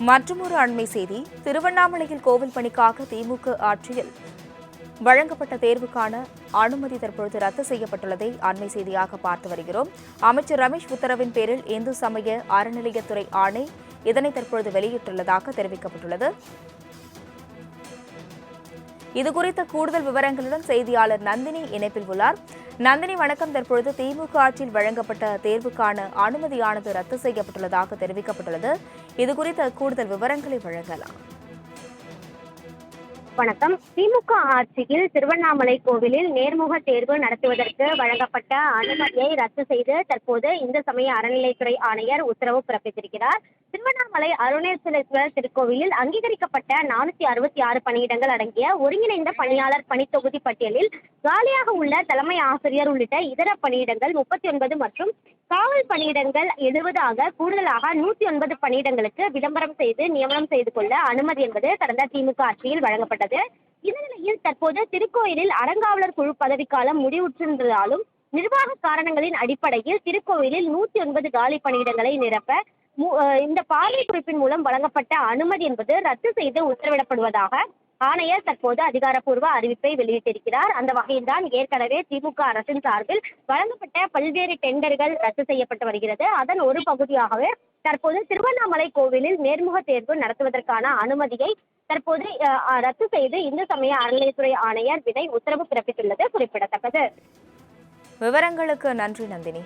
மற்றொரு அண்மை செய்தி. திருவண்ணாமலையில் கோவில் பணிக்காக திமுக ஆட்சியில் வழங்கப்பட்ட தேர்வுக்கான அனுமதி தற்பொழுது ரத்து செய்யப்பட்டுள்ளதை அண்மை செய்தியாக பார்த்து வருகிறோம். அமைச்சர் ரமேஷ் உத்தரவின் பேரில் இந்து சமய அறநிலையத்துறை ஆணை இதனை தற்பொழுது வெளியிட்டுள்ளதாக தெரிவிக்கப்பட்டுள்ளது. இதுகுறித்த கூடுதல் விவரங்களுடன் செய்தியாளர் நந்தினி இணைப்பில் உள்ளார். நந்தினி, வணக்கம். தற்பொழுது திமுக ஆட்சியில் வழங்கப்பட்ட தேர்வுக்கான அனுமதியானது ரத்து செய்யப்பட்டுள்ளதாக தெரிவிக்கப்பட்டுள்ளது. இதுகுறித்த கூடுதல் விவரங்களை வழங்கலாம். வணக்கம். திமுக ஆட்சியில் திருவண்ணாமலை கோவிலில் நேர்முக தேர்வு நடத்துவதற்கு வழங்கப்பட்ட அனுமதியை ரத்து செய்து தற்போது இந்து சமய அறநிலைத்துறை ஆணையர் உத்தரவு பிறப்பித்திருக்கிறார். திருவண்ணாமலை அருணேஸ்வரர் திருக்கோவிலில் அங்கீகரிக்கப்பட்ட 466 பணியிடங்கள் அடங்கிய ஒருங்கிணைந்த பணியாளர் பணித்தொகுதி பட்டியலில் காலியாக உள்ள தலைமை ஆசிரியர் உள்ளிட்ட இதர பணியிடங்கள் 39 மற்றும் காவல் பணியிடங்கள் 70 ஆக கூடுதலாக 109 பணியிடங்களுக்கு விளம்பரம் செய்து நியமனம் செய்து கொள்ள அனுமதி என்பது கடந்த திமுக ஆட்சியில் வழங்கப்பட்டது. இந்த நிலையில் தற்போது திருக்கோயிலில் அறங்காவலர் குழு பதவிக்காலம் முடிவுற்றிருந்தாலும் நிர்வாக காரணங்களின் அடிப்படையில் திருக்கோவிலில் 109 காலி பணியிடங்களை நிரப்ப இந்த பார்வை குறிப்பின் மூலம் வழங்கப்பட்ட அனுமதி என்பது ரத்து செய்து உத்தரவிடப்படுவதாக ஆணையர் தற்போது அதிகாரப்பூர்வ அறிவிப்பை வெளியிட்டிருக்கிறார். அந்த வகையில்தான் ஏற்கனவே திமுக அரசின் சார்பில் வழங்கப்பட்ட பல்வேறு டெண்டர்கள் ரத்து செய்யப்பட்டு வருகிறது. அதன் ஒரு பகுதியாகவே தற்போது திருவண்ணாமலை கோவிலில் நேர்முக தேர்வு நடத்துவதற்கான அனுமதியை தற்போது ரத்து செய்து இந்து சமய அறநிலையத்துறை ஆணையர் வினை உத்தரவு பிறப்பித்துள்ளது குறிப்பிடத்தக்கது. விவரங்களுக்கு நன்றி நந்தினி.